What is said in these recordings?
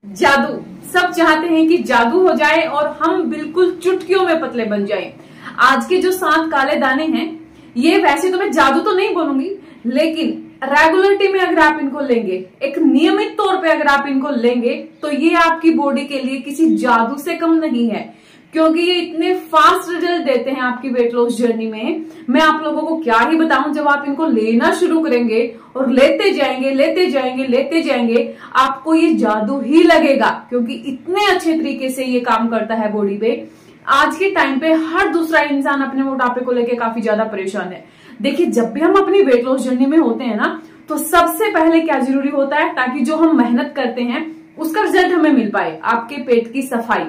जादू। सब चाहते हैं कि जादू हो जाए और हम बिल्कुल चुटकियों में पतले बन जाएं। आज के जो 7 काले दाने हैं, ये वैसे तो मैं जादू तो नहीं बोलूंगी, लेकिन रेगुलरिटी में अगर आप इनको लेंगे, एक नियमित तौर पे अगर आप इनको लेंगे, तो ये आपकी बॉडी के लिए किसी जादू से कम नहीं है, क्योंकि ये इतने फास्ट रिजल्ट देते हैं आपकी वेट लॉस जर्नी में। मैं आप लोगों को क्या ही बताऊं, जब आप इनको लेना शुरू करेंगे और लेते जाएंगे, आपको ये जादू ही लगेगा, क्योंकि इतने अच्छे तरीके से ये काम करता है बॉडी पे। आज के टाइम पे हर दूसरा इंसान अपने मोटापे को लेके काफी ज्यादा परेशान है। देखिए, जब भी हम अपनी वेट लॉस जर्नी में होते हैं ना, तो सबसे पहले क्या जरूरी होता है, ताकि जो हम मेहनत करते हैं उसका रिजल्ट हमें मिल पाए। आपके पेट की सफाई,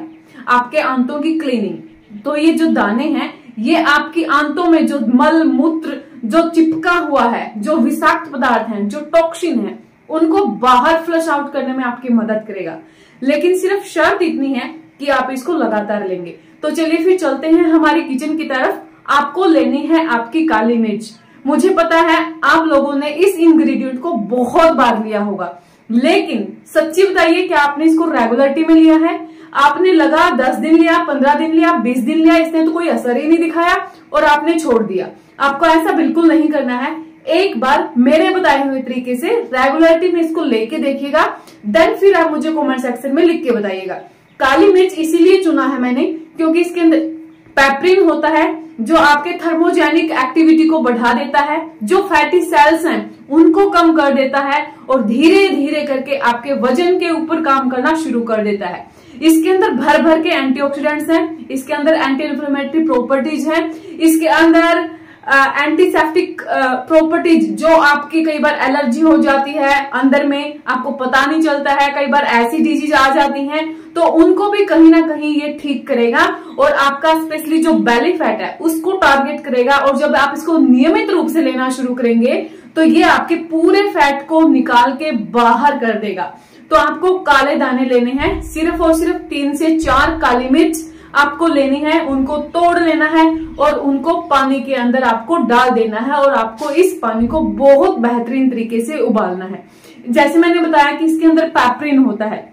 आपके आंतों की क्लीनिंग। तो ये जो दाने हैं, ये आपकी आंतों में जो मल मूत्र जो चिपका हुआ है, जो विषाक्त पदार्थ हैं, जो टॉक्सिन है, उनको बाहर फ्लश आउट करने में आपकी मदद करेगा। लेकिन सिर्फ शर्त इतनी है कि आप इसको लगातार लेंगे। तो चलिए फिर चलते हैं हमारी किचन की तरफ। आपको लेनी है आपकी काली मिर्च। मुझे पता है आप लोगों ने इस इंग्रेडिएंट को बहुत बार लिया होगा, लेकिन सच्ची बताइए कि आपने इसको रेगुलरिटी में लिया है? आपने लगा 10 दिन लिया, 15 दिन लिया, 20 दिन लिया, इसने तो कोई असर ही नहीं दिखाया और आपने छोड़ दिया। आपको ऐसा बिल्कुल नहीं करना है। एक बार मेरे बताए हुए तरीके से रेगुलरिटी में इसको लेके देखिएगा, देन फिर आप मुझे कमेंट सेक्शन में लिख के बताइएगा। काली मिर्च इसीलिए चुना है मैंने, क्योंकि इसके अंदर पेपरिन होता है, जो आपके थर्मोजेनिक एक्टिविटी को बढ़ा देता है, जो फैटी सेल्स हैं उनको कम कर देता है, और धीरे धीरे करके आपके वजन के ऊपर काम करना शुरू कर देता है। इसके अंदर भर भर के एंटीऑक्सीडेंट्स हैं, इसके अंदर एंटी इन्फ्लेमेटरी प्रॉपर्टीज हैं, इसके अंदर एंटीसेप्टिक प्रॉपर्टीज, जो आपकी कई बार एलर्जी हो जाती है अंदर में, आपको पता नहीं चलता है, कई बार ऐसी डिजीज आ जाती हैं, तो उनको भी कहीं ना कहीं ये ठीक करेगा, और आपका स्पेशली जो बेली फैट है उसको टारगेट करेगा। और जब आप इसको नियमित रूप से लेना शुरू करेंगे, तो ये आपके पूरे फैट को निकाल के बाहर कर देगा। तो आपको काले दाने लेने हैं, सिर्फ और सिर्फ 3 से 4 काली मिर्च आपको लेनी है, उनको तोड़ लेना है और उनको पानी के अंदर आपको डाल देना है, और आपको इस पानी को बहुत बेहतरीन तरीके से उबालना है। जैसे मैंने बताया कि इसके अंदर पेपरिन होता है।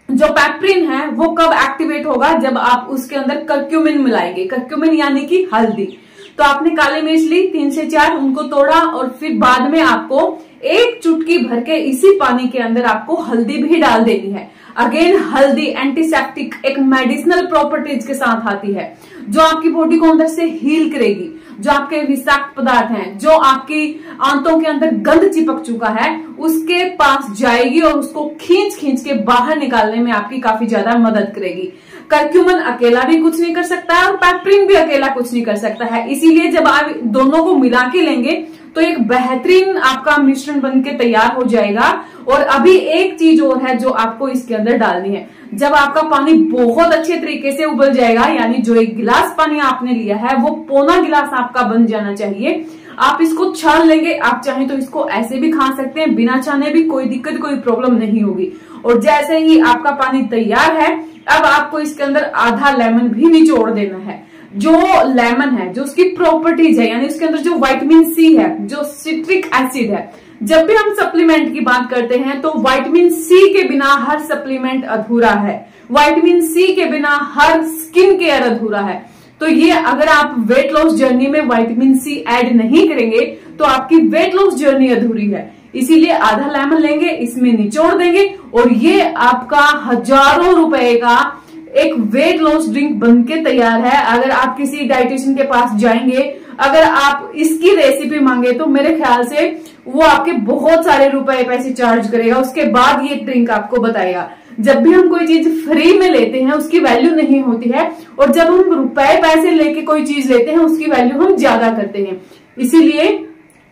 जो पेपरिन है वो कब एक्टिवेट होगा, जब आप उसके अंदर करक्यूमिन मिलाएंगे। करक्यूमिन यानी कि हल्दी। तो आपने काली मिर्च ली 3 से 4, उनको तोड़ा, और फिर बाद में आपको 1 चुटकी भर के इसी पानी के अंदर आपको हल्दी भी डाल देनी है। अगेन, हल्दी एंटीसेप्टिक, एक मेडिसिनल प्रॉपर्टीज के साथ आती है, जो आपकी बॉडी को अंदर से हील करेगी। जो आपके विषाक्त पदार्थ हैं, जो आपकी आंतों के अंदर गंध चिपक चुका है, उसके पास जाएगी और उसको खींच खींच के बाहर निकालने में आपकी काफी ज्यादा मदद करेगी। करक्यूमिन अकेला भी कुछ नहीं कर सकता है, और पेपरिन भी अकेला कुछ नहीं कर सकता है। इसीलिए जब आप दोनों को मिला के लेंगे, तो एक बेहतरीन आपका मिश्रण बनके तैयार हो जाएगा। और अभी एक चीज और है जो आपको इसके अंदर डालनी है। जब आपका पानी बहुत अच्छे तरीके से उबल जाएगा, यानी जो 1 गिलास पानी आपने लिया है वो पौना गिलास आपका बन जाना चाहिए, आप इसको छान लेंगे। आप चाहें तो इसको ऐसे भी खा सकते हैं, बिना छाने भी, कोई दिक्कत कोई प्रॉब्लम नहीं होगी। और जैसे ही आपका पानी तैयार है, अब आपको इसके अंदर आधा लेमन भी निचोड़ देना है। जो लेमन है, जो उसकी प्रॉपर्टीज है, यानी उसके अंदर जो विटामिन सी है, जो सिट्रिक एसिड है। जब भी हम सप्लीमेंट की बात करते हैं, तो विटामिन सी के बिना हर सप्लीमेंट अधूरा है। विटामिन सी के बिना हर स्किन केयर अधूरा है। तो ये अगर आप वेट लॉस जर्नी में विटामिन सी ऐड नहीं करेंगे, तो आपकी वेट लॉस जर्नी अधूरी है। इसीलिए आधा लेमन लेंगे, इसमें निचोड़ देंगे, और ये आपका हजारों रुपए का एक वेट लॉस ड्रिंक बनके तैयार है। अगर आप किसी डाइटिशियन के पास जाएंगे, अगर आप इसकी रेसिपी मांगे, तो मेरे ख्याल से वो आपके बहुत सारे रुपए पैसे चार्ज करेगा, उसके बाद ये ड्रिंक आपको बताएगा। जब भी हम कोई चीज फ्री में लेते हैं, उसकी वैल्यू नहीं होती है, और जब हम रुपए पैसे लेके कोई चीज लेते हैं, उसकी वैल्यू हम ज्यादा करते हैं। इसीलिए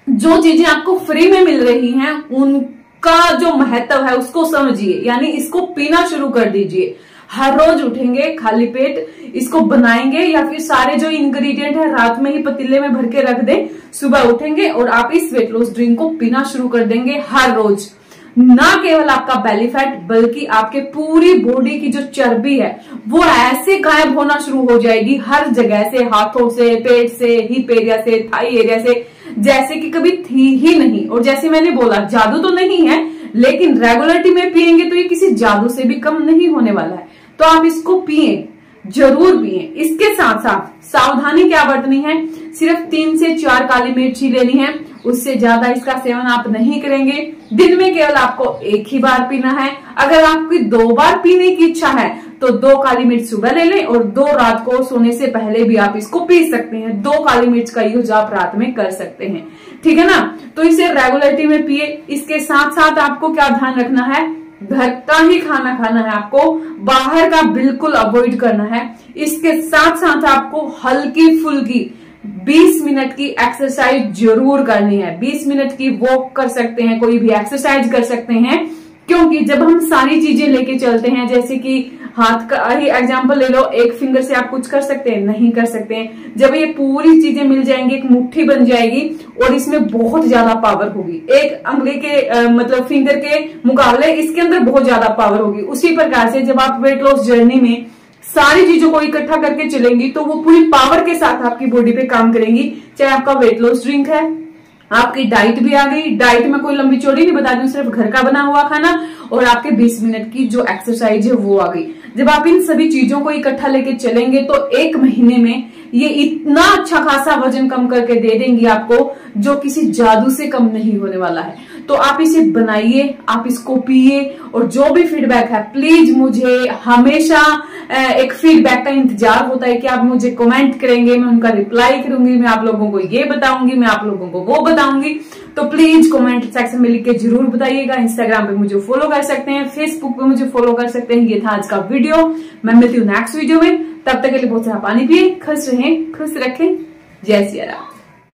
जो चीजें आपको फ्री में मिल रही हैं, उनका जो महत्व है उसको समझिए, यानी इसको पीना शुरू कर दीजिए। हर रोज उठेंगे खाली पेट, इसको बनाएंगे, या फिर सारे जो इंग्रेडिएंट है रात में ही पतीले में भर के रख दें, सुबह उठेंगे और आप इस वेट लॉस ड्रिंक को पीना शुरू कर देंगे हर रोज। ना केवल आपका बेली फैट, बल्कि आपके पूरी बॉडी की जो चर्बी है वो ऐसे गायब होना शुरू हो जाएगी, हर जगह से, हाथों से, पेट से, हिप एरिया से, थाई एरिया से, जैसे कि कभी थी ही नहीं। और जैसे मैंने बोला, जादू तो नहीं है, लेकिन रेगुलरिटी में पिएंगे तो ये किसी जादू से भी कम नहीं होने वाला है। तो आप इसको पिए, जरूर पिए। इसके साथ साथ सावधानी क्या बरतनी है, सिर्फ 3 से 4 काली मिर्च ही लेनी है, उससे ज्यादा इसका सेवन आप नहीं करेंगे। दिन में केवल आपको 1 ही बार पीना है। अगर आपकी 2 बार पीने की इच्छा है तो 2 काली मिर्च सुबह ले लें और 2 रात को सोने से पहले भी आप इसको पी सकते हैं। 2 काली मिर्च का यूज आप रात में कर सकते हैं, ठीक है ना। तो इसे रेगुलरिटी में पिए। इसके साथ साथ आपको क्या ध्यान रखना है, घर का ही खाना खाना है आपको, बाहर का बिल्कुल अवॉइड करना है। इसके साथ साथ आपको हल्की फुल्की 20 मिनट की एक्सरसाइज जरूर करनी है। 20 मिनट की वॉक कर सकते हैं, कोई भी एक्सरसाइज कर सकते हैं, क्योंकि जब हम सारी चीजें लेके चलते हैं, जैसे कि हाथ का ही एग्जांपल ले लो, एक फिंगर से आप कुछ कर सकते हैं, नहीं कर सकते हैं। जब ये पूरी चीजें मिल जाएंगी, एक मुट्ठी बन जाएगी और इसमें बहुत ज्यादा पावर होगी। एक अंगुली के मतलब फिंगर के मुकाबले इसके अंदर बहुत ज्यादा पावर होगी। उसी प्रकार से जब आप वेट लॉस जर्नी में सारी चीजों को इकट्ठा करके चलेंगी तो वो पूरी पावर के साथ आपकी बॉडी पे काम करेंगी। चाहे आपका वेट लॉस ड्रिंक है, आपकी डाइट भी आ गई। डाइट में कोई लंबी चौड़ी नहीं बता दूं, सिर्फ घर का बना हुआ खाना और आपके 20 मिनट की जो एक्सरसाइज है वो आ गई। जब आप इन सभी चीजों को इकट्ठा लेके चलेंगे तो 1 महीने में ये इतना अच्छा खासा वजन कम करके दे देंगी आपको, जो किसी जादू से कम नहीं होने वाला है। तो आप इसे बनाइए, आप इसको पिए और जो भी फीडबैक है प्लीज मुझे हमेशा एक फीडबैक का इंतजार होता है कि आप मुझे कमेंट करेंगे, मैं उनका रिप्लाई करूंगी, मैं आप लोगों को ये बताऊंगी, मैं आप लोगों को वो बताऊंगी। तो प्लीज कमेंट सेक्शन में लिख के जरूर बताइएगा। इंस्टाग्राम पे मुझे फॉलो कर सकते हैं, फेसबुक पे मुझे फॉलो कर सकते हैं। ये था आज का वीडियो, मैं मिलती हूँ नेक्स्ट वीडियो में। तब तक के लिए बहुत सारा पानी पिए, खुश रहें, खुश रखें। जय सिया राम।